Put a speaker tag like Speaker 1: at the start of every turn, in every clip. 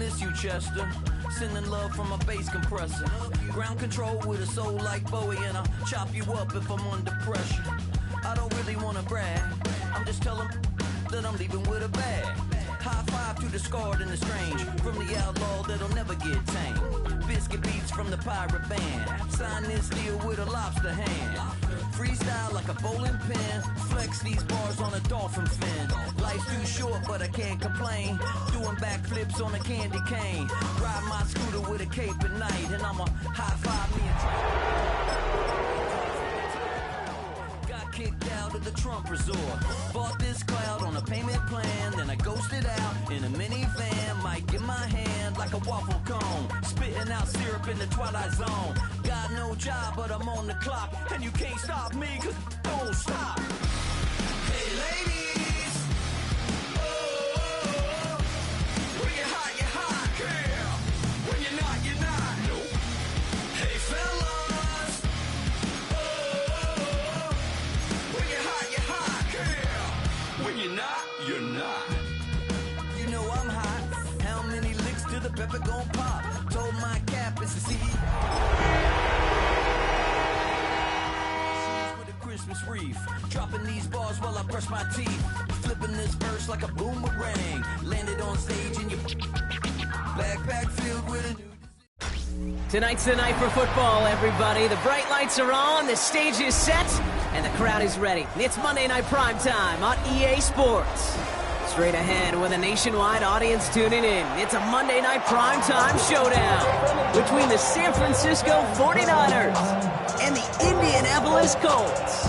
Speaker 1: miss you, Chester. Sending love from a bass compressor. Ground control with a soul like Bowie, and I'll chop you up if I'm under pressure. I don't really wanna brag, I'm just telling that I'm leaving with a bag. High five to the scarred and the strange, from the outlaw that'll never get tamed. Biscuit beats from the pirate band, sign this deal with a lobster hand. Freestyle like a bowling pin, flex these bars on a dolphin fin. Life's too short but I can't complain, doing backflips on a candy cane. Ride my scooter with a cape at night, and I'ma high five me and got kicked out of the Trump resort. Bought this cloud on a payment plan, then I ghosted out in a minivan. Might get my hand like a waffle cone, spitting out syrup in the twilight zone. Got no job but I'm on the clock, and you can't stop me cause don't stop. Hey ladies, oh, when you're hot, girl. When you're not, you're not. Nope. Hey fellas, oh, when you're hot, girl. When you're not, you're not. You know I'm hot. How many licks till the pepper gon' pop? Told my cap it's the CEO. With a Christmas wreath, dropping these bars while I brush my teeth. Flipping this verse like a boomerang. Landed on stage in your backpack filled with a new.
Speaker 2: Tonight's the night for football, everybody. The bright lights are on, the stage is set, and the crowd is ready. It's Monday Night Primetime on EA Sports. Straight ahead with a nationwide audience tuning in. It's a Monday Night Primetime showdown between the San Francisco 49ers and the Indianapolis Colts.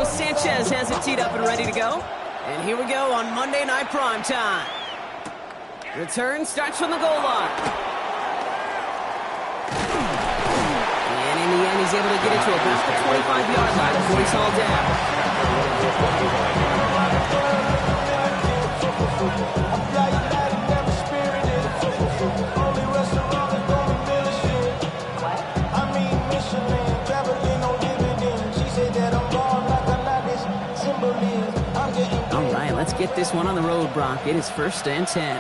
Speaker 2: Sanchez has it teed up and ready to go. And here we go on Monday Night Primetime. Return starts from the goal line. And in the end, he's able to get it to about the 25-yard line before he's hauled down. Let's get this one on the road, Brock. It is 1st and 10.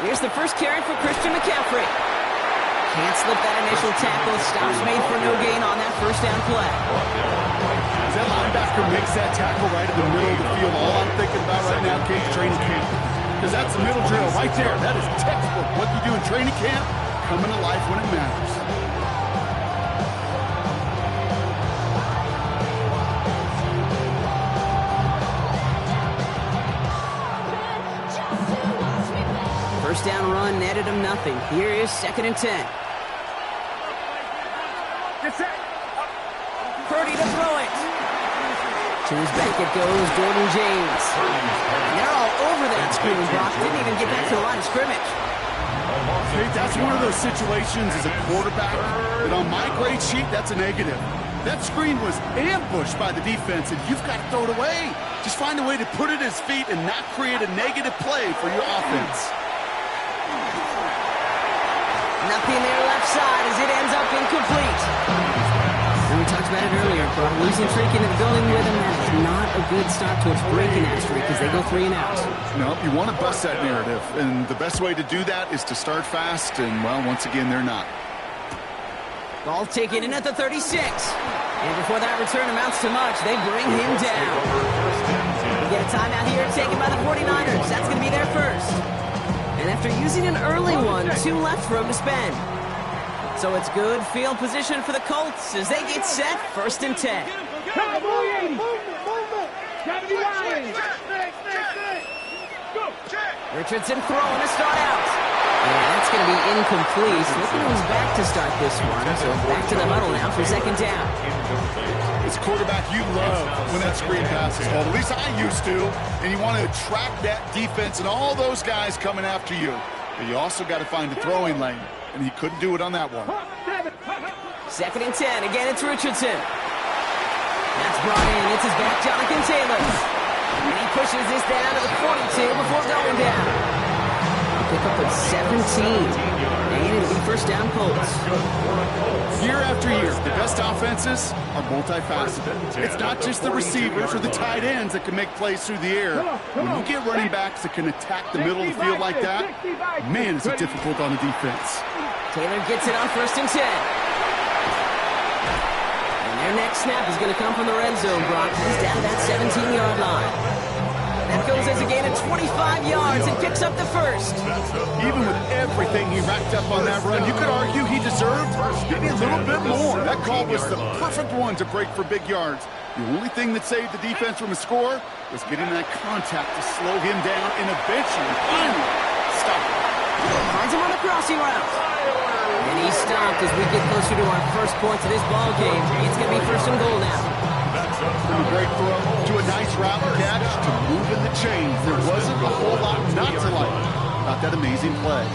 Speaker 2: Here's the first carry for Christian McCaffrey. Can't slip that initial tackle. Stops made for no gain on that first down play.
Speaker 3: As that linebacker makes that tackle right in the middle of the field, all I'm thinking about right now is training camp. Because that's the middle drill right there. That is textbook. What you do in training camp, coming to life when it matters.
Speaker 2: First down run netted him nothing. Here is 2nd and 10. Purdy to throw it. To his back it goes, Jordan James. And they're all over that screen, Brock. Didn't even get back to the line of scrimmage.
Speaker 3: Hey, that's one of those situations as a quarterback that on my grade sheet, that's a negative. That screen was ambushed by the defense, and you've got to throw it away. Just find a way to put it at his feet and not create a negative play for your offense.
Speaker 2: Nothing there left side as it ends up incomplete. And we talked about it earlier, bro. Losing streak into the building with him, that is not a good start towards breaking that streak as they go 3 and out.
Speaker 3: No, you want to bust that narrative, and the best way to do that is to start fast, and, well, once again, they're not.
Speaker 2: Ball taken in at the 36. And before that return amounts to much, they bring him down. We get a timeout here taken by the 49ers. That's going to be their first. And after using an early one, 2 left for him to spend. So it's good field position for the Colts as they get set, 1st and 10. Richardson throwing to start out. Yeah, that's going to be incomplete. Looking to his back to start this one. So back to the huddle now for 2nd down.
Speaker 3: As a quarterback, you love when that screen pass is called. At least I used to. And you want to attract that defense and all those guys coming after you. But you also got to find a throwing lane. And he couldn't do it on that one.
Speaker 2: 2nd and 10. Again, it's Richardson. That's brought in. It's his back, Jonathan Taylor. And he pushes this down to the 42 before going down. Pick up at 17. And it'll be first down Colts.
Speaker 3: Year after year, the best offenses are multifaceted. It's not just the receivers or the tight ends that can make plays through the air. When you get running backs that can attack the middle of the field like that, man, is it difficult on the defense.
Speaker 2: Taylor gets it on 1st and 10. And their next snap is going to come from the red zone, Brock. He's down to that 17-yard line. That goes as a gain of 25 yards and picks up the first.
Speaker 3: Even with everything he racked up on that run, you could argue he deserved maybe a little bit more. That call was the perfect one to break for big yards. The only thing that saved the defense from a score was getting that contact to slow him down and eventually, finally, stop him.
Speaker 2: Finds him on the crossing route. And he's stopped as we get closer to our first points of this ball game. It's going to be 1st and goal now.
Speaker 3: From a great throw to a nice route catch to moving the chains. There wasn't a whole lot not to like about that amazing play.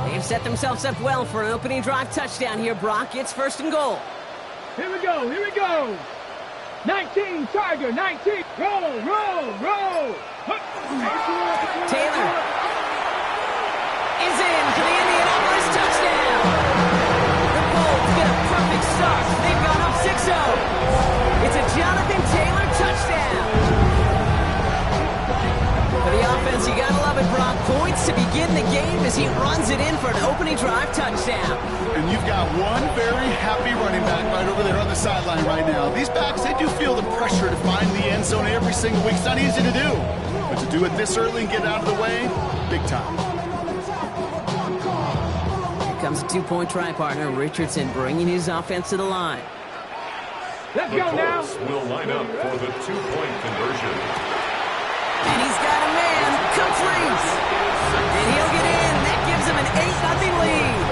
Speaker 2: They've set themselves up well for an opening drive touchdown here, Brock. It's 1st and goal.
Speaker 4: Here we go, here we go. 19, Tiger, 19. Roll.
Speaker 2: Taylor is in for the Indianapolis touchdown. The Colts get a perfect start. They've gone up 6-0. It's a Jonathan Taylor touchdown. For the offense, you gotta love it, Brock. Points to begin the game as he runs it in for an opening drive touchdown.
Speaker 3: And you've got one very happy running back right over there on the sideline right now. These backs, they do feel the pressure to find the end zone every single week. It's not easy to do. But to do it this early and get out of the way, big time.
Speaker 2: Here comes a 2-point try partner, Richardson, bringing his offense to the line.
Speaker 4: Let's go now.
Speaker 5: Will line up for the 2-point conversion.
Speaker 2: And he's got a man, complete. And he'll get in. That gives him an 8-0 lead.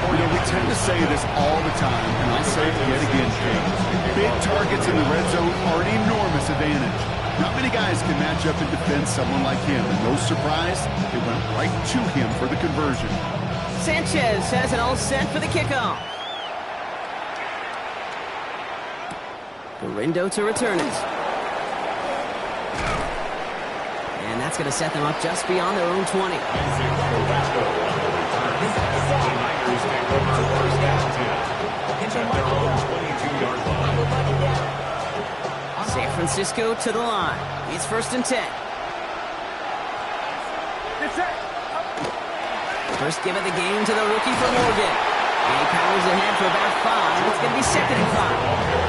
Speaker 3: You know, we tend to say this all the time, and I'll say it yet again, Kate. Big targets in the red zone are an enormous advantage. Not many guys can match up and defend someone like him. And no surprise, it went right to him for the conversion.
Speaker 2: Sanchez has it all set for the kickoff. Garindo to return it. And that's going to set them up just beyond their own 20. San Francisco to the line. It's 1st and 10. First give of the game to the rookie from Oregon. And he powers ahead for about 5. It's going to be 2nd and 5.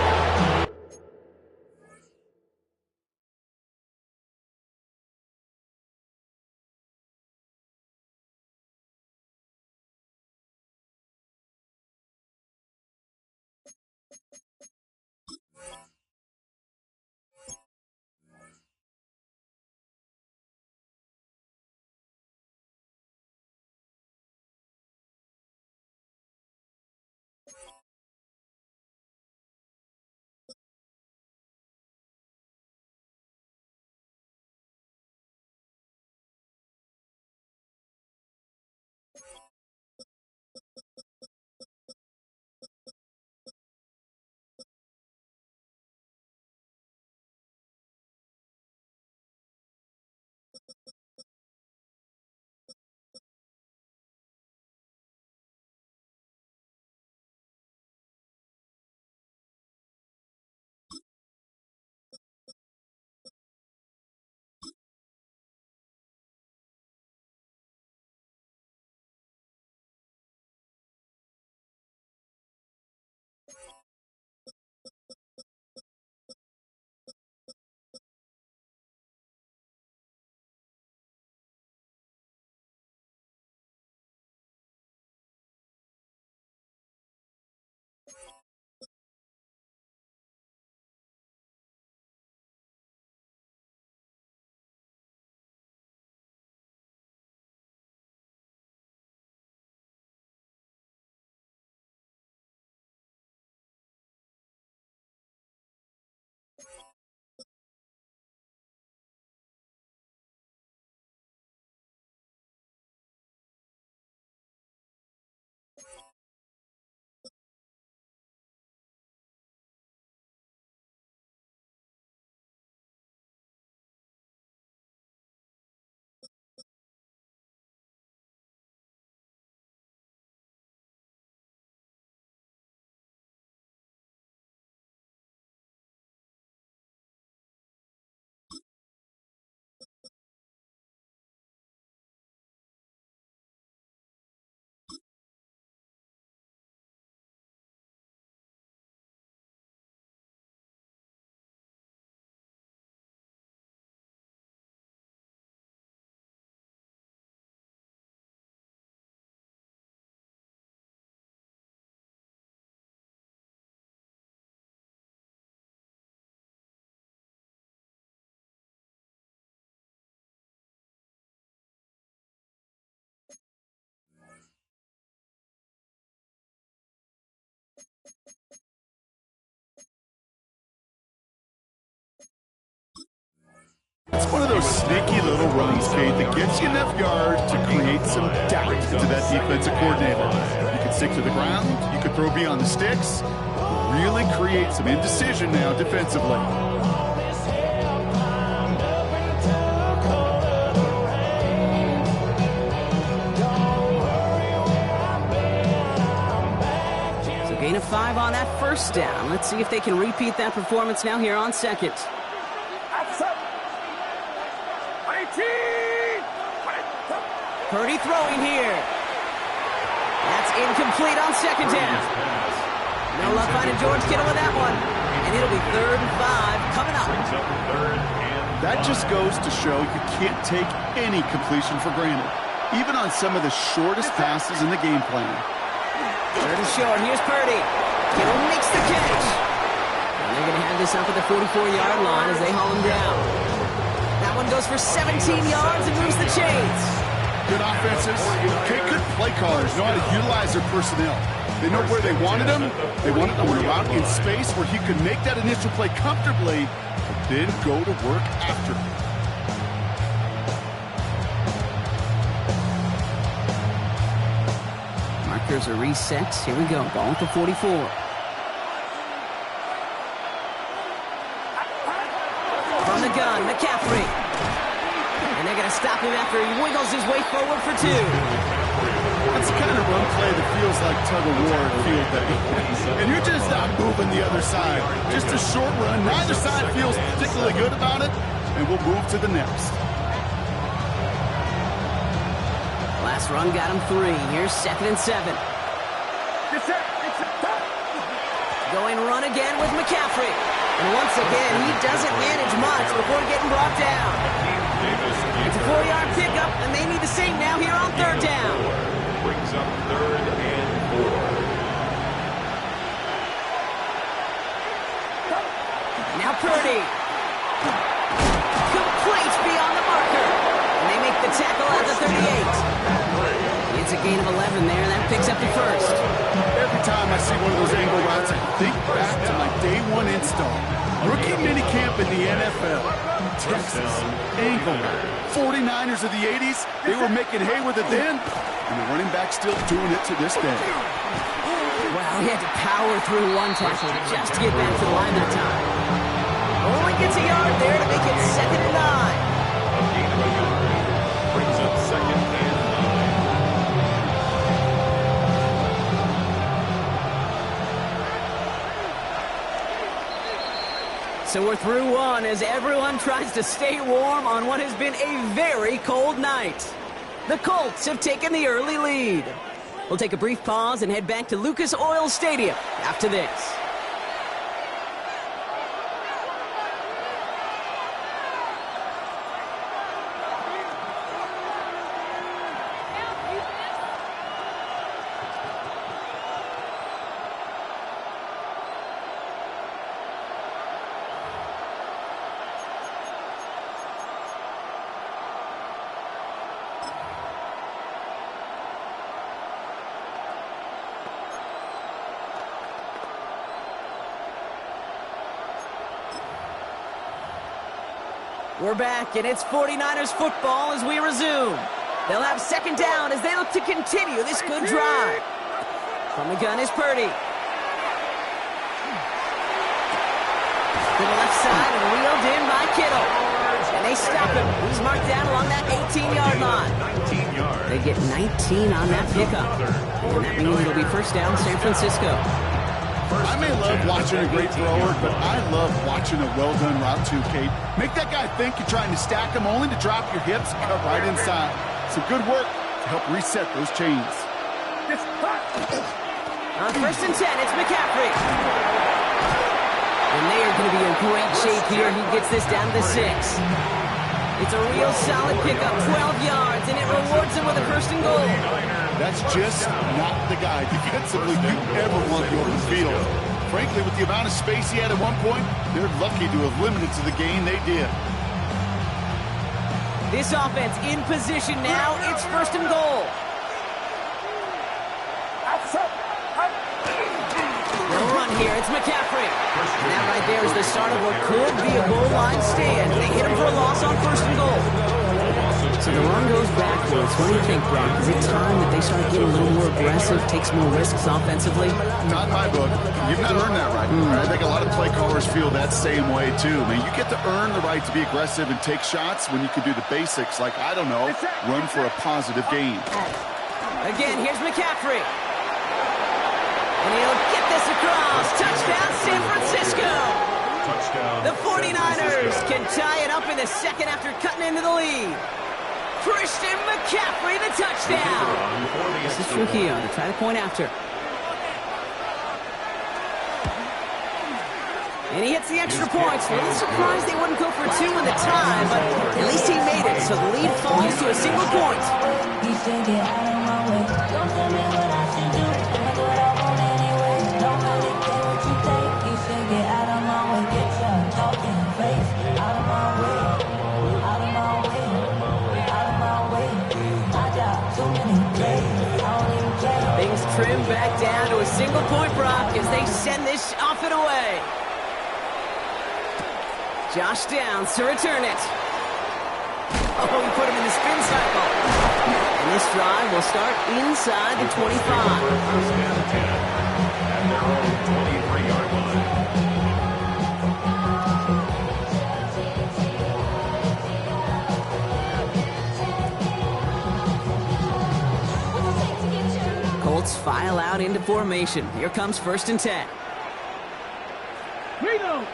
Speaker 3: It's one of those sneaky little runs, Kate, that gets you enough yards to create some doubt into that defensive coordinator. You could stick to the ground, you could throw beyond the sticks, really create some indecision now defensively.
Speaker 2: So gain of 5 on that first down. Let's see if they can repeat that performance now here on second. Purdy throwing here. That's incomplete on second down. No luck finding George Kittle with that one. And it'll be 3rd and 5 coming up.
Speaker 3: That just goes to show you can't take any completion for granted, even on some of the shortest passes in the game plan.
Speaker 2: 3rd and short. Here's Purdy. Kittle makes the catch. And they're going to have this up at the 44-yard line as they haul him down. That one goes for 17 yards and moves the chains.
Speaker 3: Good offenses. Okay, good play callers know how to utilize their personnel. They know where they wanted him. They wanted him around in space where he could make that initial play comfortably, but then go to work after.
Speaker 2: Markers are reset. Here we go. Ball at the 44. From the gun, McCaffrey. And they're going to stop him after he wiggles his way forward for 2.
Speaker 3: That's the kind of run play that feels like tug-of-war at field day. And you're just not moving the other side. Just a short run. Neither side feels particularly good about it, and we'll move to the next.
Speaker 2: Last run got him 3. Here's 2nd and 7. Going run again with McCaffrey. And once again, he doesn't manage much before getting brought down. It's a 4-yard pickup, and they need the same now here on 3rd down.
Speaker 5: Brings up 3rd and 4.
Speaker 2: Now Purdy. Complete beyond the marker. And they make the tackle at the 38. It's a gain of 11 there, and that picks up the 1st.
Speaker 3: Every time I see one of those angle routes, I think back to my day 1 install. Rookie minicamp in the NFL. Texas, angle route. 49ers of the 80s, they were making hay with it then, and the running back still doing it to this day.
Speaker 2: Well, he had to power through one tackle just to get back to the line that time. Only gets a yard there to make it 2nd and 9.
Speaker 5: A gain of a yard. Brings up 2nd and 9.
Speaker 2: So we're through one as everyone tries to stay warm on what has been a very cold night. The Colts have taken the early lead. We'll take a brief pause and head back to Lucas Oil Stadium after this. We're back, and it's 49ers football as we resume. They'll have 2nd down as they look to continue this good drive. From the gun is Purdy. To the left side and wheeled in by Kittle. And they stop him. He's marked down along that 18-yard line.
Speaker 5: 19 yards.
Speaker 2: They get 19 on that pickup. And that means it'll be 1st down San Francisco.
Speaker 3: I may love watching a great thrower, but I love watching a well-done route too, Kate. Make that guy think you're trying to stack him only to drop your hips and cut right inside. Some good work to help reset those chains.
Speaker 2: On 1st and 10, it's McCaffrey. And they are going to be in great shape here. He gets this down to 6. It's a real solid pickup, 12 yards, and it rewards him with a 1st and goal.
Speaker 3: That's just not the guy defensively you ever want the open field. Frankly, with the amount of space he had at one point, they're lucky to have limited to the gain they did.
Speaker 2: This offense in position now. It's 1st and goal. They'll run here. It's McCaffrey. And that right there's the start of what could be a goal line stand. They hit him for a loss on 1st and goal. So the run goes backwards. What do you think, Brock? Is it time that they start getting a little more aggressive, take some more risks offensively?
Speaker 3: Not in my book. You've not earned that right. I think a lot of play callers feel that same way, too. Man, you get to earn the right to be aggressive and take shots when you can do the basics, like, I don't know, run for a positive gain.
Speaker 2: Again, here's McCaffrey. And he'll get this across. Touchdown, San Francisco.
Speaker 5: Touchdown.
Speaker 2: The 49ers can tie it up in the second after cutting into the lead. Christian McCaffrey, the touchdown. This is Trujillo to try to point after. And he hits the extra points. A little surprised they wouldn't go for two in the tie, but at least he made it, so the lead falls to a single point. Things trim back down to a single point, Brock, as they send this off and away. Josh Downs to return it. Oh, he put him in the spin cycle. And this drive will start inside the 25.
Speaker 5: First and 10 at their own 23-yard line.
Speaker 2: Colts file out into formation. Here comes 1st and 10.
Speaker 4: Reload,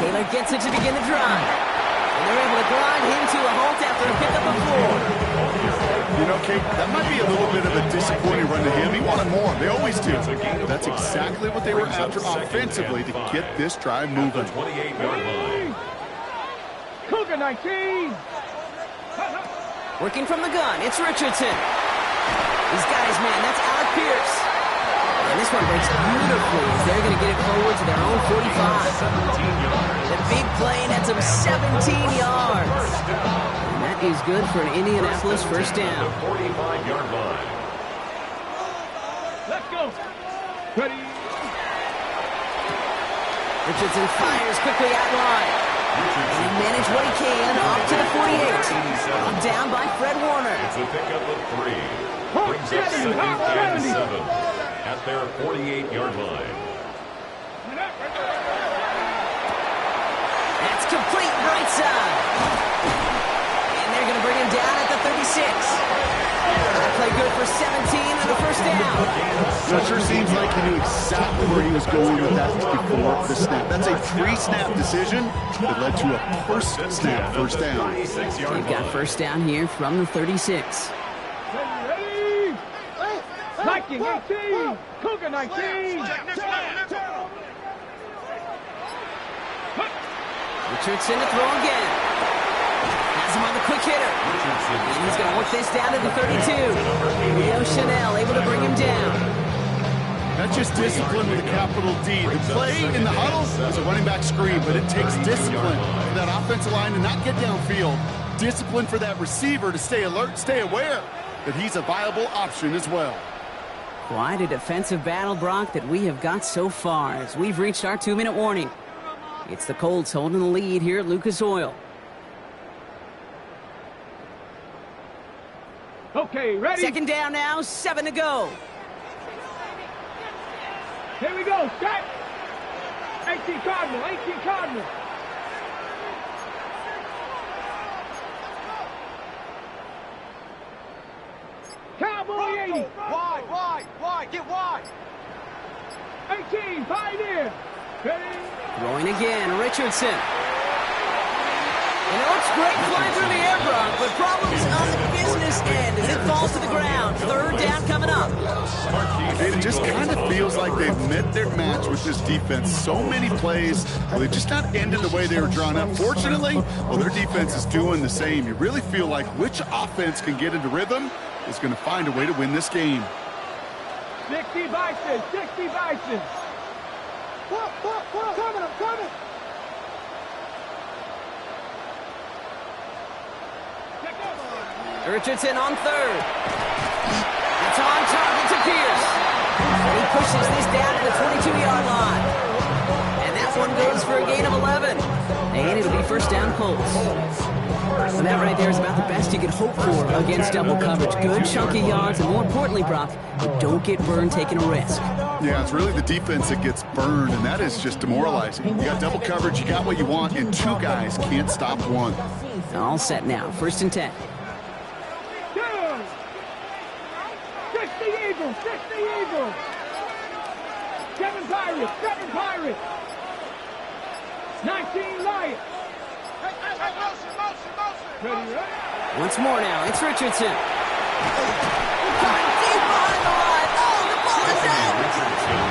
Speaker 2: Taylor gets it to begin the drive. And they're able to grind him to a halt after a pickup of 4.
Speaker 3: You know, Kate, that might be a little bit of a disappointing run to him. He wanted more. They always do. That's exactly what they were after offensively to get this drive moving.
Speaker 5: 28-yard line.
Speaker 4: Cougar 19.
Speaker 2: Working from the gun, it's Richardson. He's got his man. That's Alec Pierce. And this one breaks beautifully as they're going to get it forward to their own 45.
Speaker 5: 17 yards.
Speaker 2: The big play nets him 17 yards. And that is good for an Indianapolis first down.
Speaker 5: The 45-yard line.
Speaker 4: Let's go. Ready.
Speaker 2: Richardson fires quickly out wide. And he managed what he can up to the 48. Brought down by Fred Warner.
Speaker 5: It's a pickup of 3. Brings up 2nd and 7 at their 48-yard line.
Speaker 2: That's complete right side. And they're going to bring him down at the 36. That play good for 17 and the first down.
Speaker 3: So it sure seems like he knew exactly where he was going with that before the snap. That's a pre-snap decision that led to a post-snap first down.
Speaker 2: They've got first down here from the 36.
Speaker 4: Ready. 19, 18. Cougar 19.
Speaker 2: Richardson to throw again. Has him on the quick hitter. And he's going to work this down to the 32. Leo Chanel able to bring him down.
Speaker 3: That's just discipline with a capital D. The play in the huddle is a running back screen, but it takes discipline for that offensive line to not get downfield. Discipline for that receiver to stay alert, stay aware that he's a viable option as well.
Speaker 2: Quite a defensive battle, Brock, that we have got so far as we've reached our 2-minute warning. It's the Colts holding the lead here at Lucas Oil.
Speaker 4: Okay, ready.
Speaker 2: Second down now, 7 to go.
Speaker 4: Here we go. Set. 18 Cardinal. 18 Cardinal. Cowboy 80.
Speaker 6: Wide, get wide.
Speaker 4: 18 Pioneer. Ready.
Speaker 2: Throwing again, Richardson. And it looks great flying through the air, Brock, but problems on the business end as it falls to the ground. Third down coming up.
Speaker 3: It just kind of feels like they've met their match with this defense. So many plays, well, they just not ended the way they were drawn up. Fortunately, well, their defense is doing the same. You really feel like which offense can get into rhythm is going to find a way to win this game.
Speaker 4: 60 Bison. 60 Bison. I'm coming.
Speaker 2: Richardson on third. It's on target to Pierce. And he pushes this down to the 22-yard line. for a gain of 11. And it'll be first down Colts. And that right there is about the best you could hope for against double coverage. Good chunky yards, and more importantly, Brock, you don't get burned taking a risk.
Speaker 3: Yeah, it's really the defense that gets burned, and that is just demoralizing. You got double coverage, you got what you want, and two guys can't stop one.
Speaker 2: All set now, first and 10.
Speaker 4: Good. 60 Eagles, 60 Eagles. 7 Pirates, 7 Pirates. 19 Lions. Ready, ready?
Speaker 2: Once more now, it's Richardson.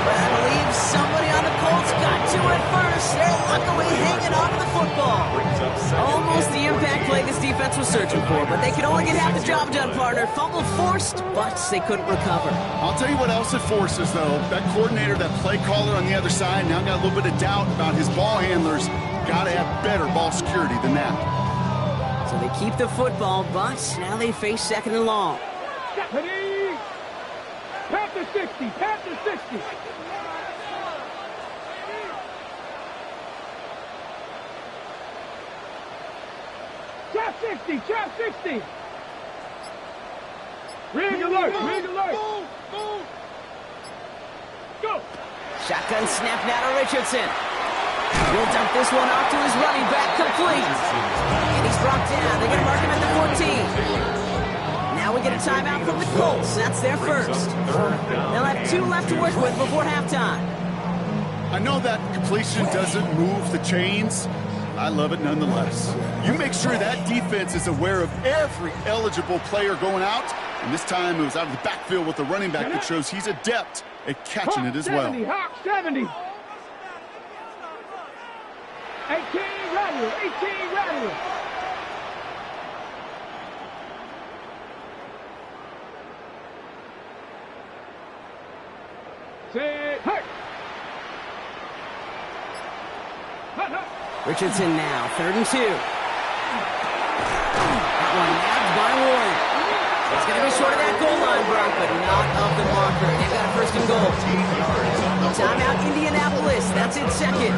Speaker 2: I believe somebody on the Colts got to it first. They're luckily hanging on to the football. Almost the impact play this defense was searching for, but they could only get half the job done, partner. Fumble forced, but they couldn't recover.
Speaker 3: I'll tell you what else it forces, though. That coordinator, that play caller on the other side, now got a little bit of doubt about his ball handlers. Got to have better ball security than that.
Speaker 2: So they keep the football, but now they face second and long.
Speaker 4: Ready? Pat to 60, pat to 60. Trap 60, trap 60. Rig alert, rig alert. Go.
Speaker 2: Shotgun snap now to Richardson. He'll dump this one off to his running back, complete. And he's brought down. They're going to mark him at the 14. Now we get a timeout from the Colts. That's their first. They'll have 2 left to work with before halftime.
Speaker 3: I know that completion doesn't move the chains. I love it nonetheless. You make sure that defense is aware of every eligible player going out. And this time it was out of the backfield with the running back that shows he's adept at catching it as well.
Speaker 4: Hawk 70. 18 Rattler, 18 Rattler. Say, hut. Hut, hut.
Speaker 2: Richardson now, 3rd and 2. That one nabbed by Warren. It's going to be short of that goal line, Brock, but not of the marker. They've got a 1st and goal. Timeout Indianapolis. That's in second.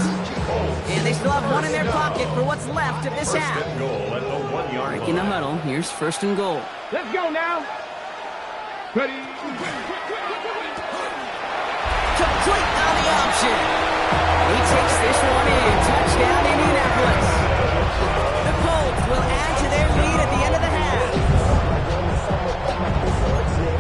Speaker 2: And they still have 1 in their pocket for what's left of this half. Breaking the huddle. Here's 1st and goal.
Speaker 4: Let's go now. Ready.
Speaker 2: Complete on the option. He takes this one in. Touchdown, Indianapolis. The Colts will add to their lead at the end of the half.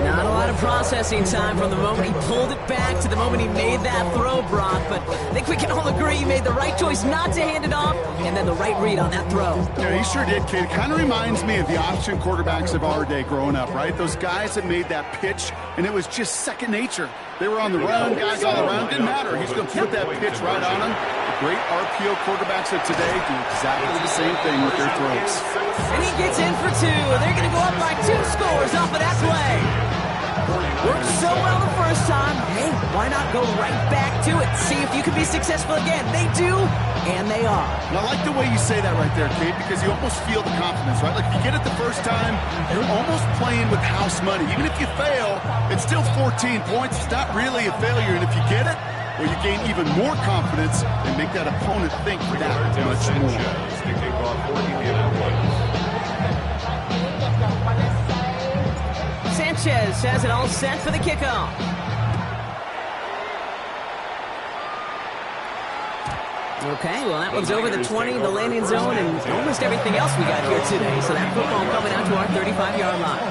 Speaker 2: Not a lot of processing time from the moment he pulled it back to the moment he made that throw, Brock. But I think we can all agree he made the right choice not to hand it off, and then the right read on that throw.
Speaker 3: Yeah, he sure did, kid. Kind of reminds me of the option quarterbacks of our day growing up, right? Those guys that made that pitch, and it was just second nature. They were on the run, guys all around. Didn't matter. He's going to put that pitch right on them. The great RPO quarterbacks of today do exactly the same thing with their throws.
Speaker 2: And he gets in for 2. They're going to go up by 2 scores off of that play. Worked so well the first time. Hey, why not go right back to it? See if you can be successful again. They do, and they are.
Speaker 3: And I like the way you say that right there, Kate, because you almost feel the confidence, right? Like if you get it the first time, you're almost playing with house money. Even if you fail, it's still 14 points. It's not really a failure. And if you get it, well, you gain even more confidence and make that opponent think that much more.
Speaker 2: Sanchez has it all set for the kickoff. Okay, well, that one's over the 20, the landing zone, and almost everything else we got here today. So that football coming out to our 35-yard line.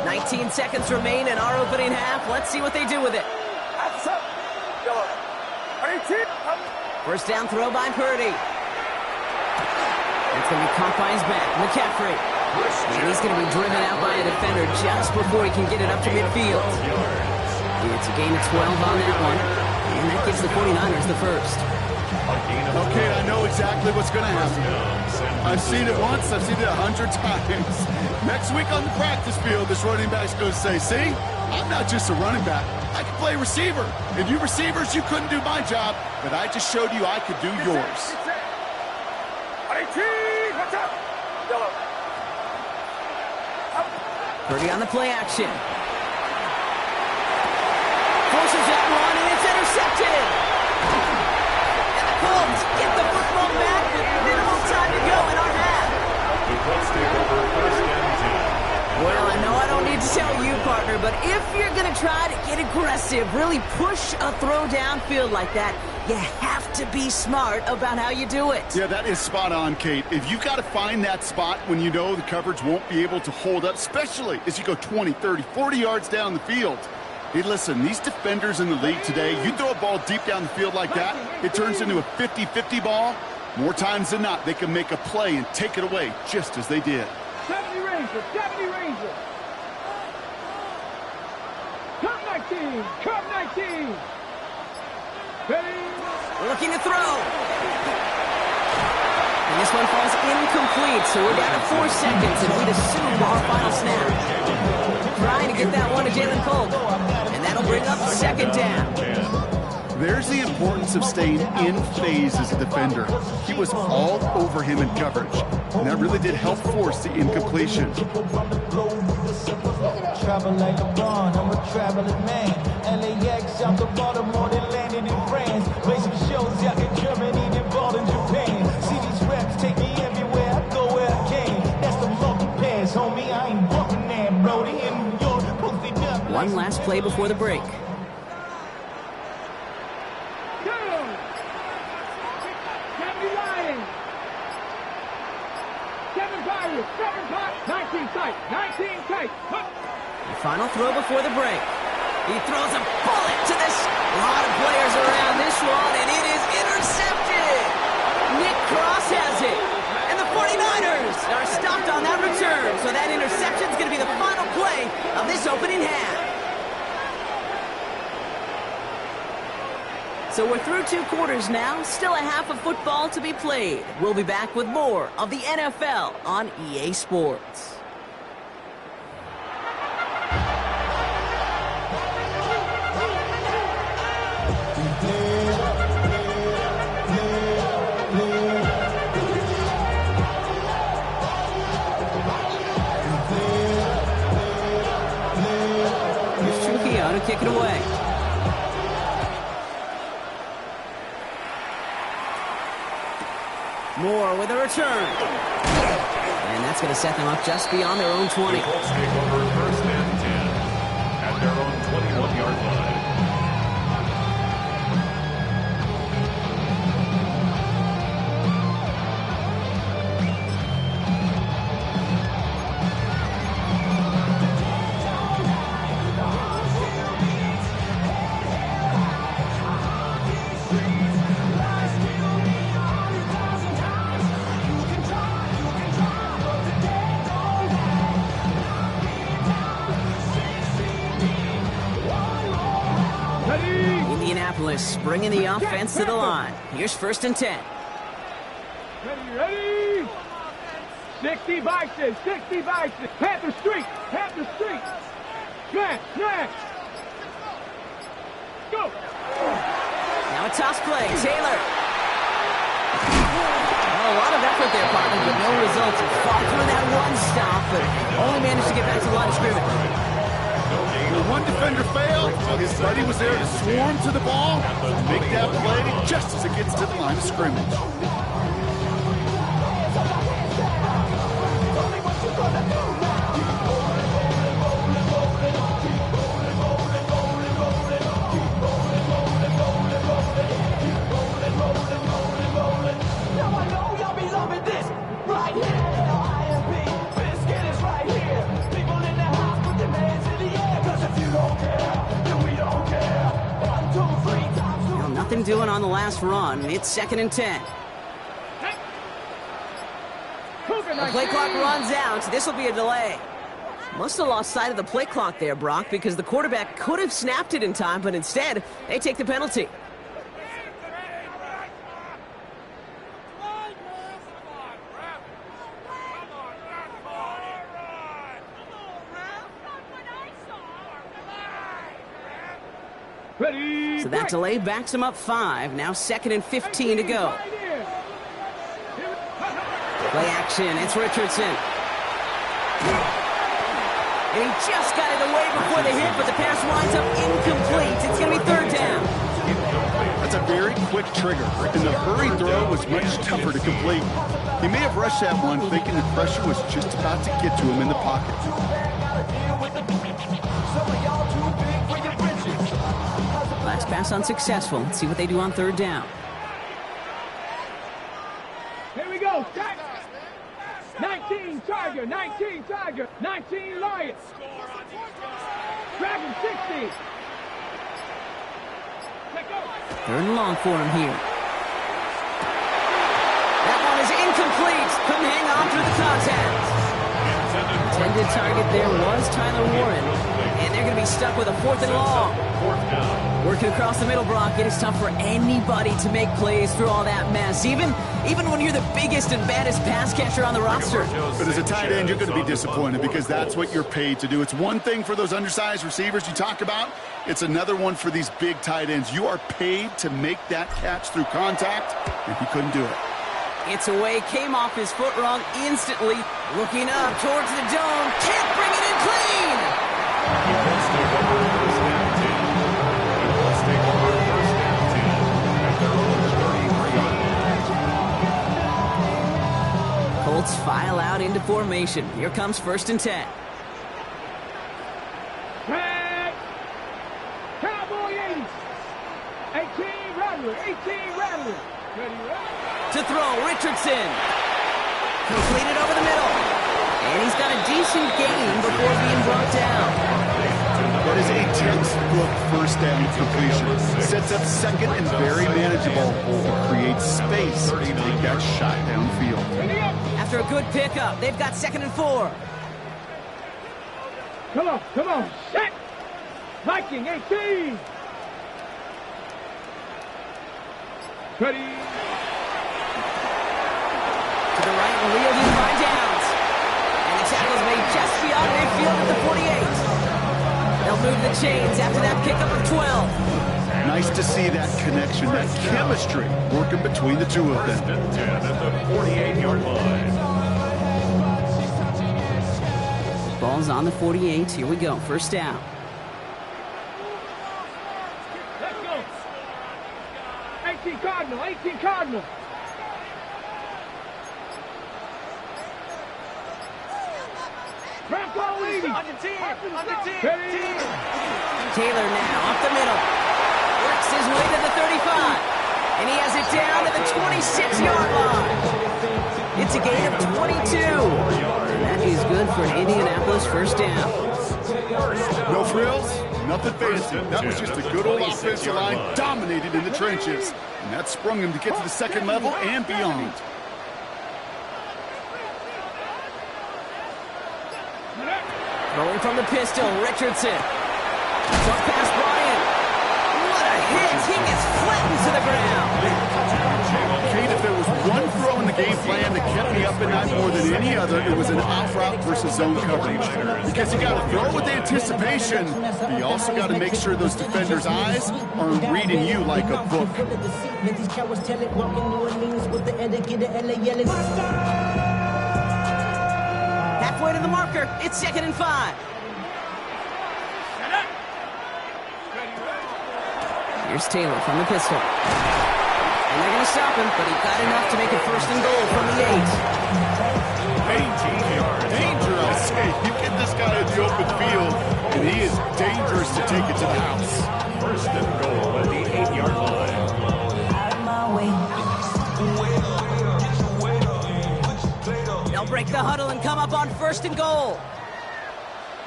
Speaker 2: 19 seconds remain in our opening half. Let's see what they do with it. First down throw by Purdy. It's going to be caught by his back, McCaffrey. And he's going to be driven out by a defender just before he can get it up to midfield. It's a gain of 12 on that one. And that gives the 49ers the first.
Speaker 3: Okay, I know exactly what's going to happen. I've seen it once. I've seen it 100 times. Next week on the practice field, this running back's going to say, see, I'm not just a running back. I can play receiver. And you receivers, you couldn't do my job, but I just showed you I could do yours.
Speaker 2: Purdy on the play action. Forces that one, and it's intercepted. And the Colts get the football back with minimal time to go in our half.
Speaker 5: The Colts take over first and 10.
Speaker 2: Well, I know I don't need to tell you, partner, but if you're going to try to get aggressive, really push a throw downfield like that, you have to be smart about how you do it.
Speaker 3: Yeah, that is spot on, Kate. If you've got to find that spot when you know the coverage won't be able to hold up, especially as you go 20, 30, 40 yards down the field. Hey, listen, these defenders in the league today, you throw a ball deep down the field like that, it turns into a 50-50 ball. More times than not, they can make a play and take it away just as they did.
Speaker 4: 70 Rangers, 70 Rangers. Come 19, come 19. Ready?
Speaker 2: Looking to throw. And this one falls incomplete, so we're down to 4 seconds, and we'd assume our final snap. Trying to get that one to Jalen Colt, and that'll bring up second down.
Speaker 3: There's the importance of staying in phase as a defender. He was all over him in coverage, and that really did help force the incompletion.
Speaker 7: Travel like a bond, I'm a traveling man. LAX out to Baltimore, they landed in France. Play some shows out in Germany, then ball in Japan. See these reps take me everywhere, I go where I can. That's the multi-pass, homie, I ain't walking there, Brody. In New York, posted up.
Speaker 2: One last play before the break.
Speaker 4: Seven tight, 19 tight, 19 tight.
Speaker 2: The final throw before the break. He throws a bullet to this. A lot of players around this one, and it is intercepted. Nick Cross has it. And the 49ers are stopped on that return. So that interception is going to be the final play of this opening half. So we're through 2 quarters now. Still a half of football to be played. We'll be back with more of the NFL on EA Sports. Here's Trujillo to kick it away. Moore with a return. And that's going to set them up just beyond their own 20.
Speaker 5: The Colts take over first and 10 at their own 21-yard line.
Speaker 2: Indianapolis bringing the offense to the line. Here's first and 10.
Speaker 4: Ready? 60 vices, 60 vices. Panther Street, Panther Street. Smash. Go.
Speaker 2: Now a toss play. Taylor. Well, a lot of effort there, partner, but no results. He fought through that one stop, but only managed to get back to the line of scrimmage.
Speaker 3: When one defender failed, his buddy was there to swarm to the ball, make that play just as it gets to the line of scrimmage.
Speaker 7: Now I know y'all be loving this right here. IMP, Biscuit is right here. People in the house put their hands in the air. Cause if you don't care, then we don't care. 1, 2, 3 times.
Speaker 2: Well, nothing doing on the last run. It's second and 10. The play clock runs out. This will be a delay. Must have lost sight of the play clock there, Brock, because the quarterback could have snapped it in time, but instead, they take the penalty.
Speaker 4: Ready?
Speaker 2: So that delay backs him up 5. Now second and 15 to go. Play action. It's Richardson. And he just got it away before the hit, but the pass winds up incomplete. It's going to
Speaker 3: trigger, and the hurry throw was much tougher to complete. He may have rushed that one thinking the pressure was just about to get to him in the pocket.
Speaker 2: Last pass unsuccessful. Let's see what they do on third down.
Speaker 4: Here we go. 19 Tiger, 19 Tiger, 19 Lions. Dragon 60.
Speaker 2: Third and long for him here. That one is incomplete. Couldn't hang on through the contact. Intended target there was Tyler Warren. And they're going to be stuck with a 4th and long. Working across the middle, Brock, it is tough for anybody to make plays through all that mess, even when you're the biggest and baddest pass catcher on the roster.
Speaker 3: But as a tight end, you're going to be disappointed because that's what you're paid to do. It's one thing for those undersized receivers you talk about. It's another one for these big tight ends. You are paid to make that catch through contact, and he couldn't do it.
Speaker 2: It's away, came off his foot wrong instantly. Looking up towards the dome, can't bring it in clean!
Speaker 5: He wants to go over first down 10. He wants to take over first down 10 at their own 33-yard line.
Speaker 2: Colts file out into formation. Here comes 1st and 10.
Speaker 4: Hey! Cowboy 80. 18 Rattler, 18 Rattler. Ready, ready?
Speaker 2: To throw, Richardson. Completed over the middle. And he's got a decent gain before being brought down.
Speaker 3: That is a textbook first down completion. Sets up second and very manageable, or creates space to make that shot downfield.
Speaker 2: After a good pickup, they've got 2nd and 4.
Speaker 4: Come on, come on. Set. Viking 18. Ready.
Speaker 2: To the right, and reeled in by Downs. And the tackle's made just beyond midfield at the 48. They'll move the chains after that pickup of 12.
Speaker 3: Nice to see that connection, that chemistry working between the two of them.
Speaker 5: First and 10 at the 48-yard line.
Speaker 2: Ball's on the 48. Here we go. First down.
Speaker 4: Let's go. 18 Cardinal, 18 Cardinal. Bronco leading.
Speaker 6: On your team. On your team.
Speaker 4: Ready.
Speaker 2: Taylor now up the middle. Works his way to the 35. And he has it down to the 26-yard line. It's a gain of 22. And that is good for an Indianapolis first down.
Speaker 3: No frills, nothing fancy. That was just a good old offensive line dominated in the trenches. And that sprung him to get to the second level and beyond.
Speaker 2: Throwing from the pistol, Richardson. Tough pass, Bryant. What a hit! He gets flattened to the ground.
Speaker 3: Kate, if there was one throw in the game plan that kept me up at night more than any other, it was an out route versus zone coverage. Because you got to throw with anticipation, but you also got to make sure those defenders' eyes aren't reading you like a book.
Speaker 2: Halfway to the marker. It's 2nd and 5. Here's Taylor from the pistol. And they're going to stop him, but he got enough to make it 1st and goal from the 8.
Speaker 3: 18 yards. Dangerous. Hey, you get this guy in the open field, and he is dangerous to take it to the house.
Speaker 5: 1st and goal at the 8-yard line.
Speaker 2: They'll break the huddle and come up on 1st and goal.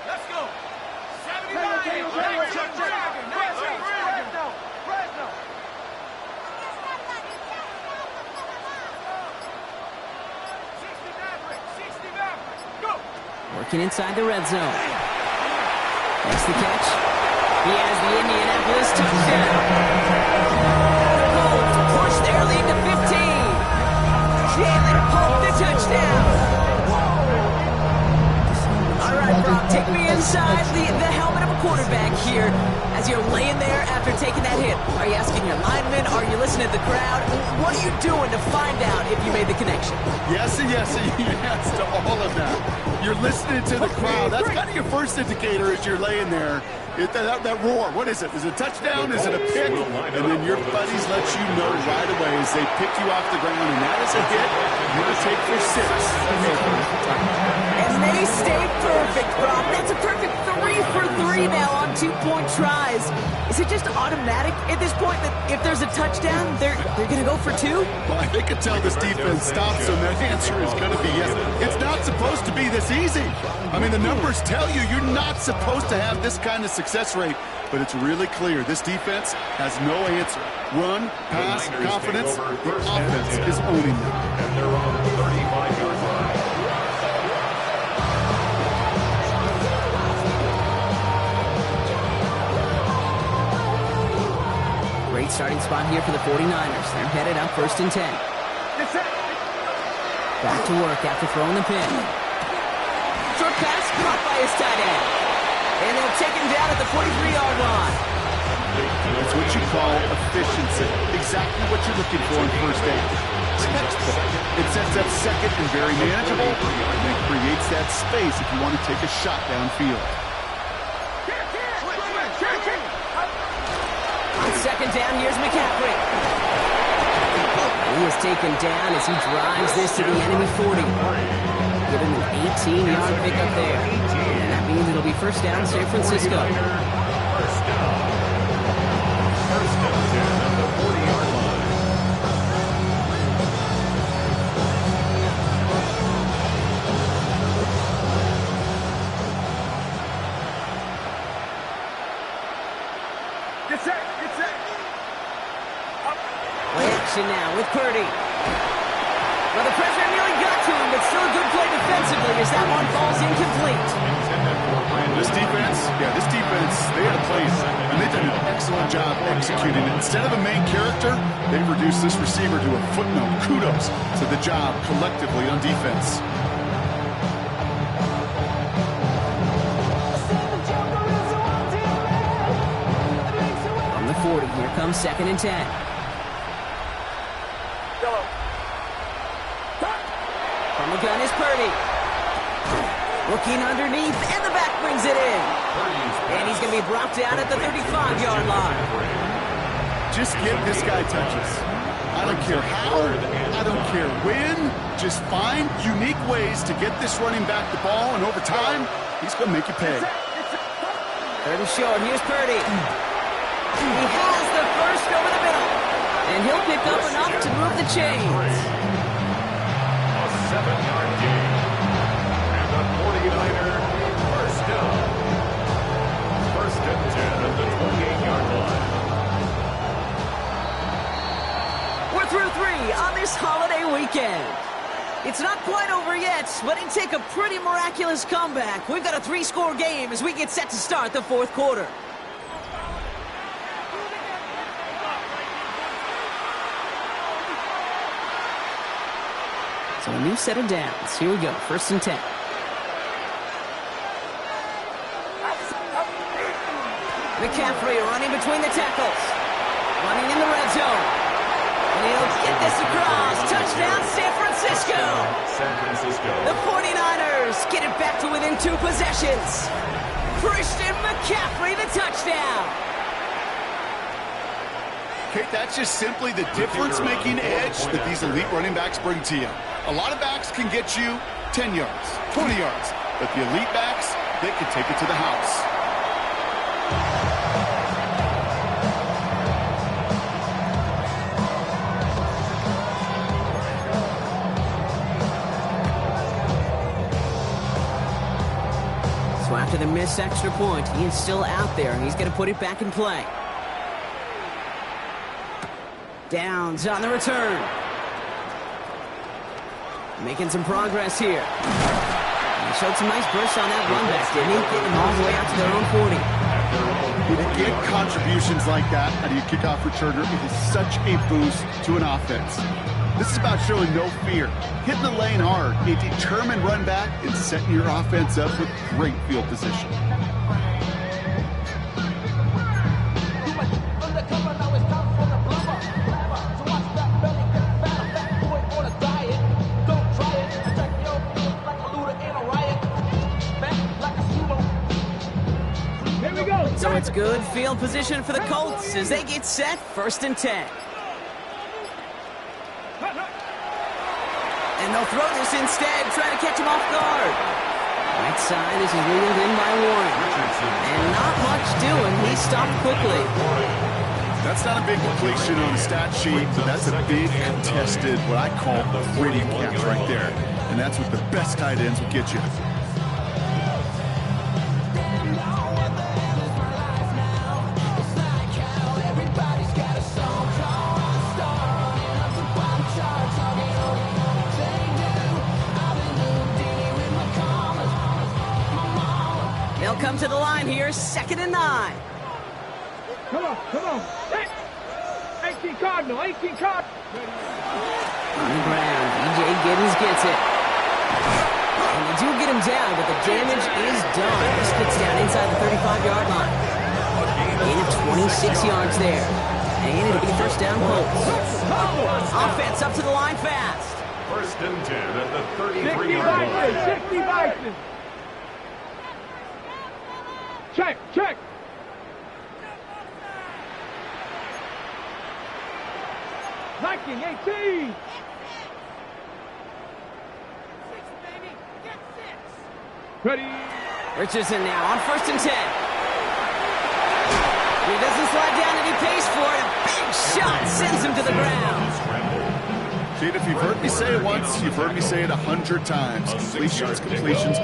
Speaker 6: Let's go. 79.
Speaker 2: Working inside the red zone. Makes the catch. He has the Indianapolis touchdown. The Colts push their lead to 15. Jalen Pope the touchdown. All right, Brock, take me inside the helmet of a quarterback here as you're laying there after taking that hit. Are you asking your linemen? Are you listening to the crowd? What are you doing to find out if you made the connection?
Speaker 3: Yes and yes and yes to all of that. You're listening to the crowd. That's kind of your first indicator as you're laying there. That roar, what is it? Is it a touchdown? Is it a pick? And then your buddies let you know right away as they pick you off the ground, and that is a hit you're going to take for 6.
Speaker 2: And they stay perfect, Brock. That's a perfect 3 for 3 now on 2-point tries. Is it just automatic at this point that if there's a touchdown, they're going to go for 2?
Speaker 3: Well, I think until this defense stops them, that answer is going to be yes. It's not supposed to be this easy. I mean, the numbers tell you you're not supposed to have this kind of success rate, but it's really clear this defense has no answer. Run, pass, confidence, the offense is owning them.
Speaker 5: And they're on the 35-yard line.
Speaker 2: Great starting spot here for the 49ers. They're headed up 1st and 10. Back to work after throwing the pin. Short pass caught by his tight end. And they'll take him down at the 43-yard line.
Speaker 3: It's what you call efficiency. Exactly what you're looking for in first aid. Textbook. It sets up second and very manageable, and it creates that space if you want to take a shot downfield.
Speaker 2: On 2nd down, here's McCaffrey. He is taken down as he drives this to the enemy 40. Give him an 18-yard pickup there. And that means it'll be 1st down, San Francisco.
Speaker 5: First down. 1st and 10 at the 40-yard line.
Speaker 6: Get set.
Speaker 2: Play action now with Purdy. Well, the pressure nearly got to him, but still a good play defensively as that one falls incomplete.
Speaker 3: This defense, they had a place, and they've done an excellent job executing it. Instead of a main character, they've reduced this receiver to a footnote. Kudos to the job collectively on defense.
Speaker 2: From the 40, here comes 2nd and 10. From the gun is Purdy. Looking underneath, and the back brings it in. And he's going to be brought down at the 35-yard line.
Speaker 3: Just give this guy touches. I don't care how, I don't care when. Just find unique ways to get this running back the ball, and over time, he's going to make you pay.
Speaker 2: 3rd and short, here's Purdy. He has the first over the middle. And he'll pick up enough to move the chains.
Speaker 5: A 7-yard gain. And the 49er first down. 1st and 10 at the 28-yard line.
Speaker 2: We're through 3 on this holiday weekend. It's not quite over yet, but it'd take a pretty miraculous comeback. We've got a 3-score game as we get set to start the 4th quarter. So a new set of downs. Here we go, 1st and 10. McCaffrey running between the tackles. Running in the red zone. And he'll get this across. Touchdown, San Francisco.
Speaker 5: San Francisco.
Speaker 2: The 49ers get it back to within 2 possessions. Christian McCaffrey, the touchdown.
Speaker 3: Kate, that's just simply the difference-making edge that these elite running backs bring to you. A lot of backs can get you 10 yards, 20 yards, but the elite backs, they can take it to the house.
Speaker 2: So after the missed extra point, he is still out there, and he's going to put it back in play. Downs on the return. Making some progress here. He showed some nice bursts on that run back, didn't he? Getting them all the way out to their own 40.
Speaker 3: When you get contributions like that out of your kickoff returner, it is such a boost to an offense. This is about showing no fear, hitting the lane hard, a determined run back, and setting your offense up with great field position.
Speaker 2: So it's good field position for the Colts as they get set, 1st and 10. And they'll throw this instead, trying to catch him off guard. Right side, this is reeled in by Warren. And not much doing, he stopped quickly.
Speaker 3: That's not a big completion on the stat sheet, but that's a big contested, what I call a gritty catch right there. And that's what the best tight ends will get you.
Speaker 2: They'll come to the line here, 2nd and 9.
Speaker 4: Come on. 18 Cardinal.
Speaker 2: On the ground, E.J. Giddens gets it. And they do get him down, but the damage is done. This gets down inside the 35-yard line. Gain of 26 yards there. And it'll be 1st down Colts. Offense up to the line fast.
Speaker 5: 1st and 10 at the
Speaker 4: 60
Speaker 5: 33-yard line.
Speaker 4: 60 Bison. Check. 18. Ready.
Speaker 2: Richardson now on 1st and 10. He doesn't slide down and he pays for it. A big shot sends him to the ground.
Speaker 3: See, if you've heard me say it once, you've heard me say it 100 times. Completions.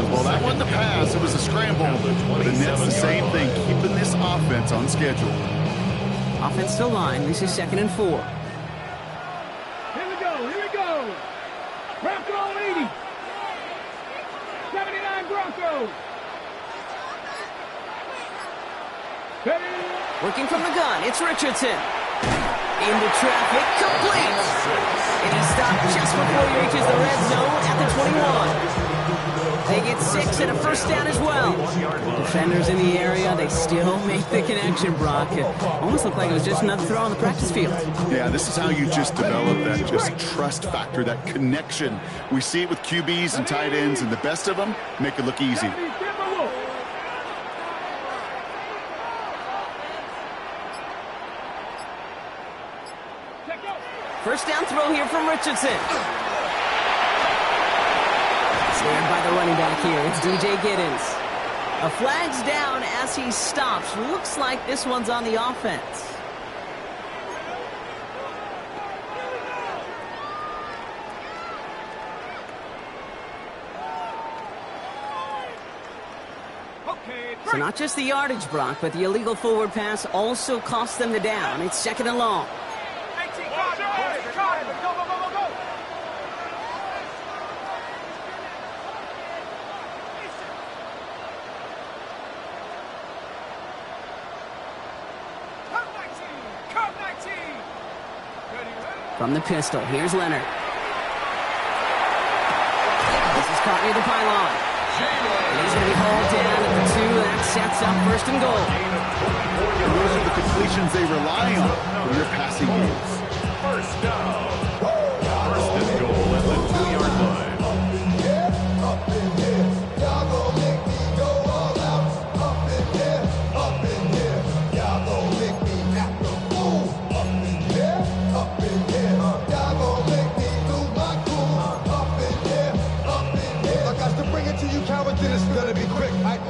Speaker 3: Well, that wasn't a pass, it was a scramble. But the Nets, the same thing, keeping this offense on schedule.
Speaker 2: Offense to line. This is 2nd and 4.
Speaker 4: Here we go. Bronco 80. 79 Broncos. Ready.
Speaker 2: Working from the gun, it's Richardson. Into traffic, complete. And he stopped just before he reaches the red zone at the 21. They get 6 and a 1st down as well. Defenders in the area, they still make the connection, Brock. It almost looked like it was just another throw on the practice field.
Speaker 3: Yeah, this is how you just develop that just trust factor, that connection. We see it with QBs and tight ends, and the best of them make it look easy.
Speaker 2: First down throw here from Richardson. Snared by the running back here. It's DJ Giddens. A flag's down as he stops. Looks like this one's on the offense. So not just the yardage, Brock, but the illegal forward pass also cost them the down. It's 2nd and long. From the pistol, here's Leonard. This is caught near the pylon. And he's going to be hauled down at the 2. That sets up 1st and goal.
Speaker 3: And those are the completions they rely on when they're passing games.
Speaker 5: 1st down. 1st and goal at the 2-yard line.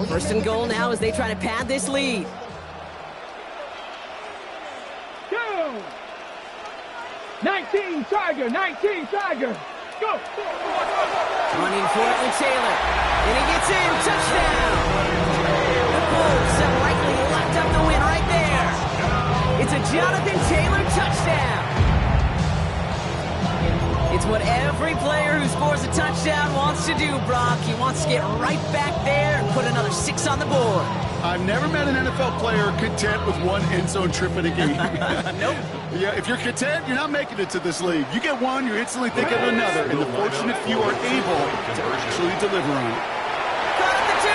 Speaker 2: First and goal now as they try to pad this lead.
Speaker 4: Go! 19 Tiger. Go!
Speaker 2: Running for it with Taylor. And he gets in. Touchdown! The Colts have likely locked up the win right there. It's a Jonathan Taylor touchdown. It's what every player who scores a touchdown wants to do, Brock. He wants to get right back there and put another 6 on the board.
Speaker 3: I've never met an NFL player content with one end zone trip in a game.
Speaker 2: Nope.
Speaker 3: Yeah, if you're content, you're not making it to this league. You get one, you're instantly thinking of another, and the fortunate few are able to actually deliver on it.
Speaker 2: Caught at the 2.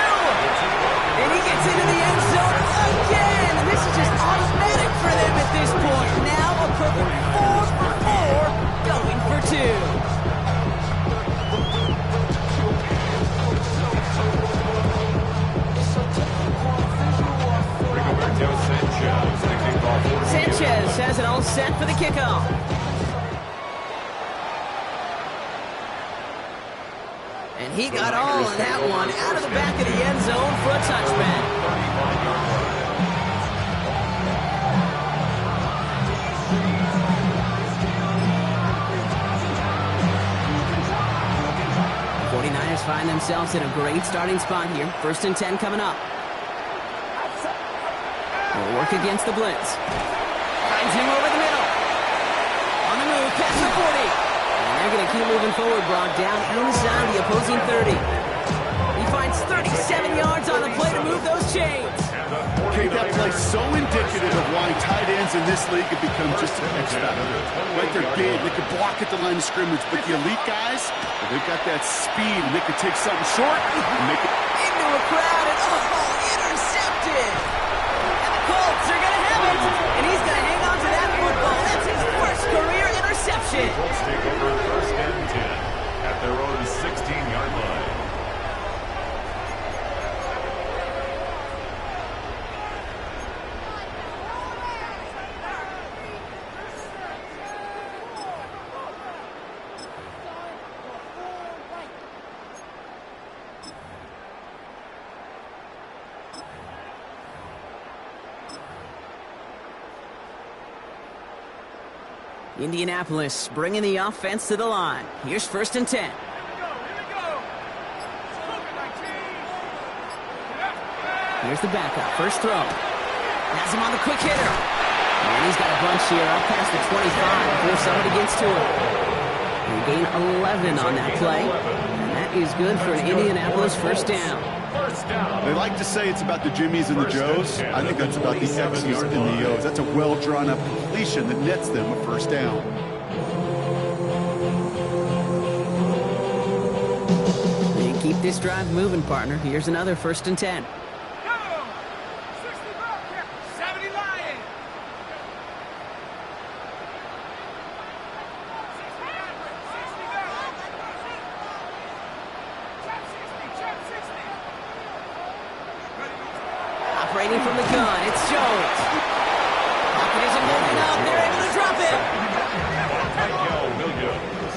Speaker 2: And he gets into the end zone again. And this is just automatic for them at this point. Now a perfect 4 for 4, going for 2.
Speaker 5: Roberto Sanchez, the kickoff for the
Speaker 2: Sanchez has it all set for the kickoff. And he got all of that one out of the back of the end zone for a touchback. 49ers find themselves in a great starting spot here. 1st and 10 coming up. They'll work against the blitz. Finds him over the middle. On the move, past the 40. And they're going to keep moving forward, Brock, down inside the opposing 30. He finds 37 yards on the play to move those chains.
Speaker 3: Okay, that play so indicative of why tight ends in this league have become just an X factor. Right, they're big, they can block at the line of scrimmage, but the elite guys, they've got that speed, and they can take something short and make it
Speaker 2: into a crowd, and intercepted. And the Colts are going to have it, and he's going to hang on to that football. That's his first career interception.
Speaker 5: Colts take over 1st and 10 at their own 16-yard line.
Speaker 2: Indianapolis bringing the offense to the line. Here's 1st and 10.
Speaker 6: Here we go.
Speaker 2: Here's the backup. First throw. Has him on the quick hitter. And he's got a bunch here up past the 25 before somebody gets to him. They gain 11 on that play. And that is good for an Indianapolis 1st down.
Speaker 3: They like to say it's about the Jimmies and the Joes. I think that's about the X's and the O's. That's a well-drawn-up completion that nets them a 1st down.
Speaker 2: They keep this drive moving, partner. Here's another 1st and 10. Operating from the gun, it's Jones. Pocket isn't moving up. They're able to drop it.
Speaker 5: Michael Williams.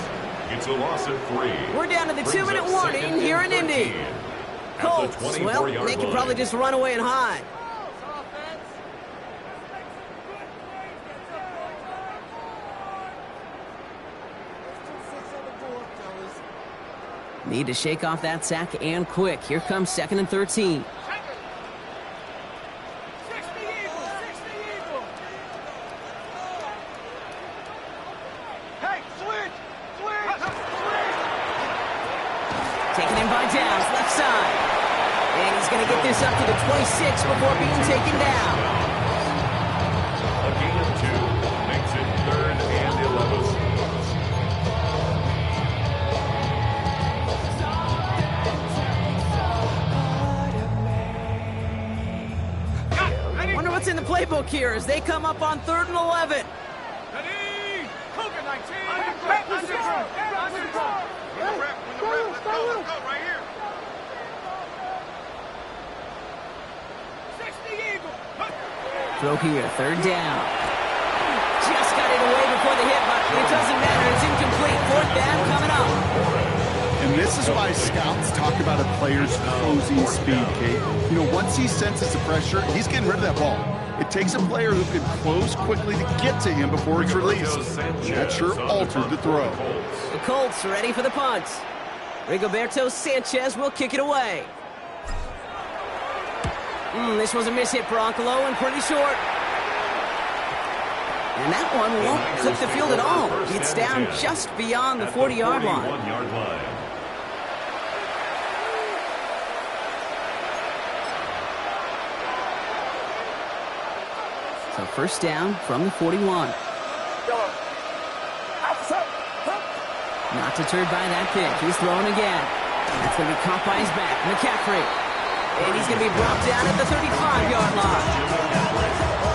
Speaker 5: It's a loss of 3.
Speaker 2: We're down to the 2-minute warning here in Indy. Colts, well, they can probably just run away and hide. Need to shake off that sack and quick. Here comes 2nd and 13. Taken in by Downs, left side. And he's going to get this up to the 26 before being taken down.
Speaker 5: A gain of 2 makes it 3rd and 11.
Speaker 2: Wonder what's in the playbook here as they come up on 3rd and 11.
Speaker 6: Ready? Cougar 19. Let's go right here. 60 Eagle.
Speaker 2: Throw here, 3rd down. Just got it away before the hit, but it doesn't matter. It's incomplete. 4th down coming up.
Speaker 3: And this is why scouts talk about a player's closing speed, Kate. You know, once he senses the pressure, he's getting rid of that ball. It takes a player who can close quickly to get to him before it's released. That sure altered the throw.
Speaker 2: The Colts are ready for the punt. Rigoberto Sanchez will kick it away. This was a miss-hit, Brock, low and pretty short. And that one won't clip the field at all. It's down just beyond the 40-yard line. So 1st down from the 41. Not deterred by that pick. He's throwing again. That's going to be caught by his back. McCaffrey. And he's going to be brought down at the 35-yard line.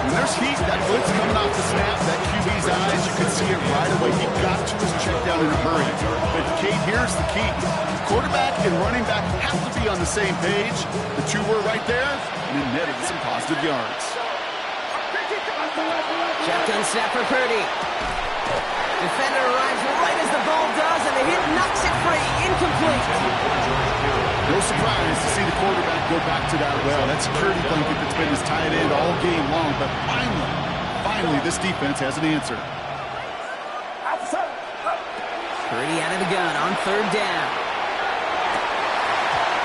Speaker 3: When there's heat, that blitz coming off the snap, that QB's eyes, you can see it right away. He got to his check down in a hurry. But Kate, here's the key. Quarterback and running back have to be on the same page. The two were right there, and it netted some positive yards.
Speaker 2: Shotgun snap for Purdy. Defender arrives right as the ball does, and the hit knocks it free. Incomplete.
Speaker 3: No surprise to see the quarterback go back to that well. That security blanket that's been his tight end all game long. But finally, this defense has an answer.
Speaker 2: Purdy out of the gun on third down.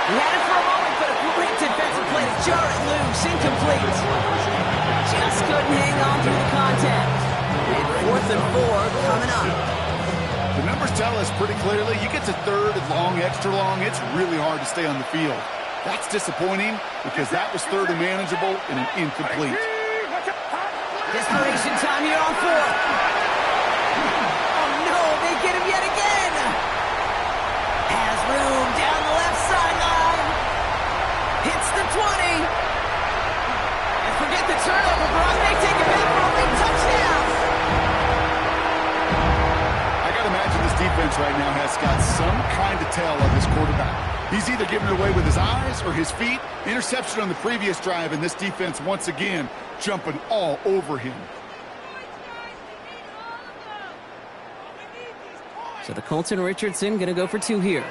Speaker 2: He had it for a moment, but a great defensive play to jar it loose. Incomplete. Just couldn't hang on through the contact. And 4th and 4 coming up.
Speaker 3: The numbers tell us pretty clearly, you get to third and long, extra long, it's really hard to stay on the field. That's disappointing because that was third and manageable and an incomplete.
Speaker 2: Desperation time here on 4th. Oh no, they get him yet again. Has room down the left sideline. Hits the 20. And forget the turnover, Brock. They take it back for a big touchdown.
Speaker 3: Imagine this defense right now has got some kind of tell on this quarterback. He's either giving it away with his eyes or his feet. Interception on the previous drive, and this defense once again jumping all over him.
Speaker 2: So the Colts and Richardson going to go for 2 here.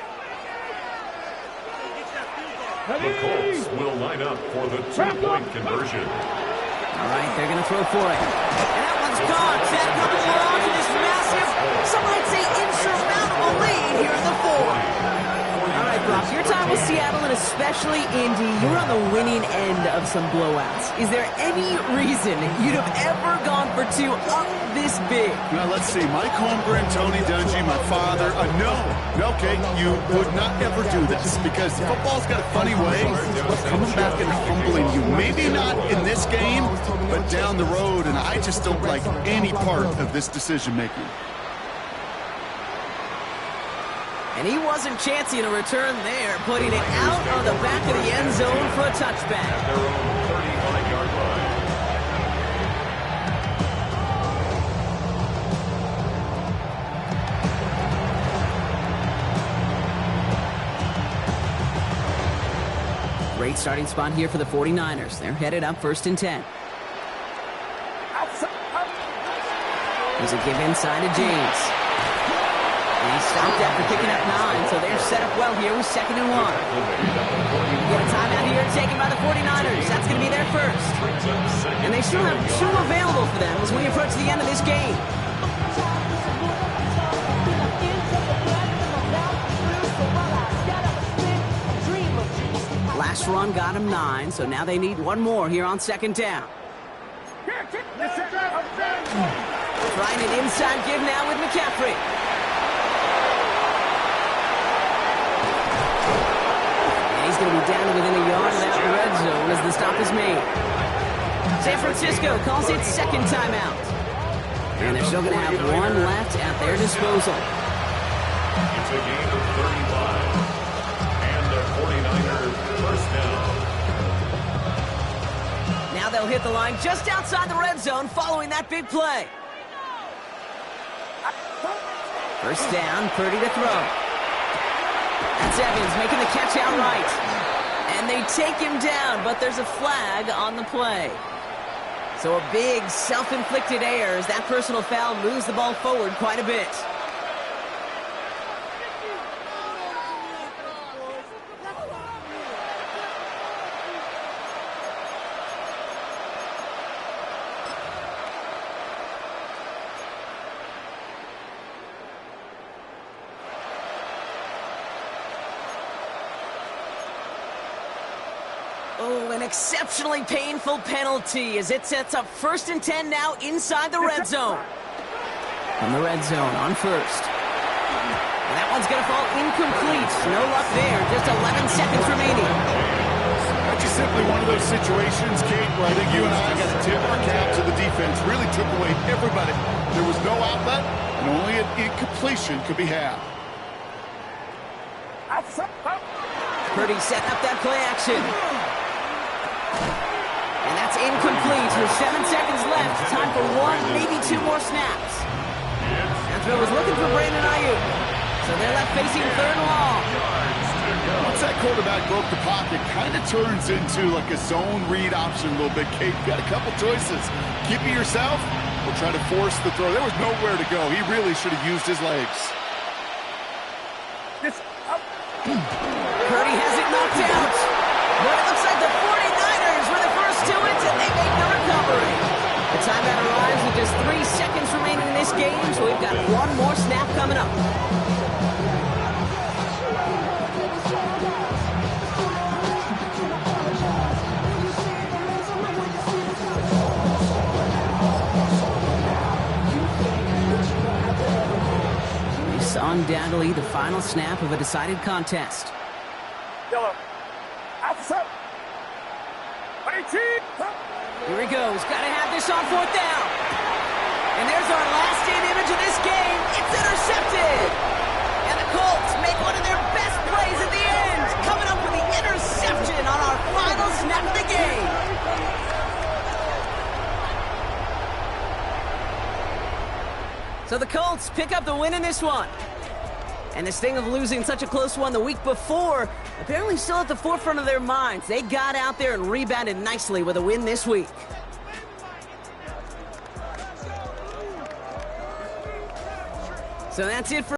Speaker 5: The Colts will line up for the 2-point conversion.
Speaker 2: All right, they're going to throw for it. And that one's gone. That coming along to this massive, some might say insurmountable lead here in the 4th. All right, Brock, your time with Seattle and especially Indy, you were on the winning end of some blowouts. Is there any reason you'd have ever gone for 2 up this big?
Speaker 3: Now, let's see. Mike Holmgren, Tony Dungy, my father. No, okay, you would not ever do this because football's got a funny way of coming back and humbling you. Maybe not in this game, but down the road, and I just don't like any part of this decision-making.
Speaker 2: And he wasn't chancing a return there, putting it out on the back of the end zone for a touchback.
Speaker 5: At their own 35-yard line.
Speaker 2: Great starting spot here for the 49ers. They're headed up 1st and 10. There's a give inside to James. And he stopped after picking up 9, so they're set up well here with 2nd and 1. Get a timeout here taken by the 49ers. That's going to be their first. And they still have 2 available for them as we approach the end of this game. Last run got him 9, so now they need 1 more here on 2nd down. Trying an inside give now with McCaffrey. And he's going to be down within a yard of that red zone as the stop is made. San Francisco calls it 2nd timeout. And they're still going to have 1 left at their disposal.
Speaker 5: It's a gain of 35. And the 49ers first down.
Speaker 2: Now they'll hit the line just outside the red zone following that big play. First down, Purdy to throw. That's Evans making the catch outright. And they take him down, but there's a flag on the play. So a big self-inflicted error as that personal foul moves the ball forward quite a bit. Oh, an exceptionally painful penalty as it sets up 1st and 10 now inside the red zone. From the red zone on 1st. And that one's going to fall incomplete. No luck there. Just 11 seconds remaining.
Speaker 3: That's just simply one of those situations, Kate, where I think you and I got to tip our cap to the defense. Really took away everybody. There was no outlet, and only an incompletion could be had.
Speaker 2: Purdy setting up that play action. And that's incomplete with 7 seconds left. Time for 1, maybe 2 more snaps. That throw was looking for Brandon Ayuk. So they're left facing 3rd and long.
Speaker 3: Once that quarterback broke the pocket, kind of turns into like a zone read option a little bit. Kate, you got a couple choices. Keep it yourself or try to force the throw. There was nowhere to go. He really should have used his legs.
Speaker 2: Purdy has it knocked out. But it looks like the 49ers were the first to it, and they make the recovery. The timeout arrives with just 3 seconds remaining in this game, so we've got one more snap coming up. It's undoubtedly the final snap of a decided contest.
Speaker 6: Yellow. Outside. 18.
Speaker 2: Here he goes. Got to have this on 4th down. And there's our last-in image of this game. It's intercepted. And the Colts make one of their best plays at the end, coming up with the interception on our final snap of the game. So the Colts pick up the win in this one. And this thing of losing such a close one the week before, apparently still at the forefront of their minds. They got out there and rebounded nicely with a win this week. So that's it for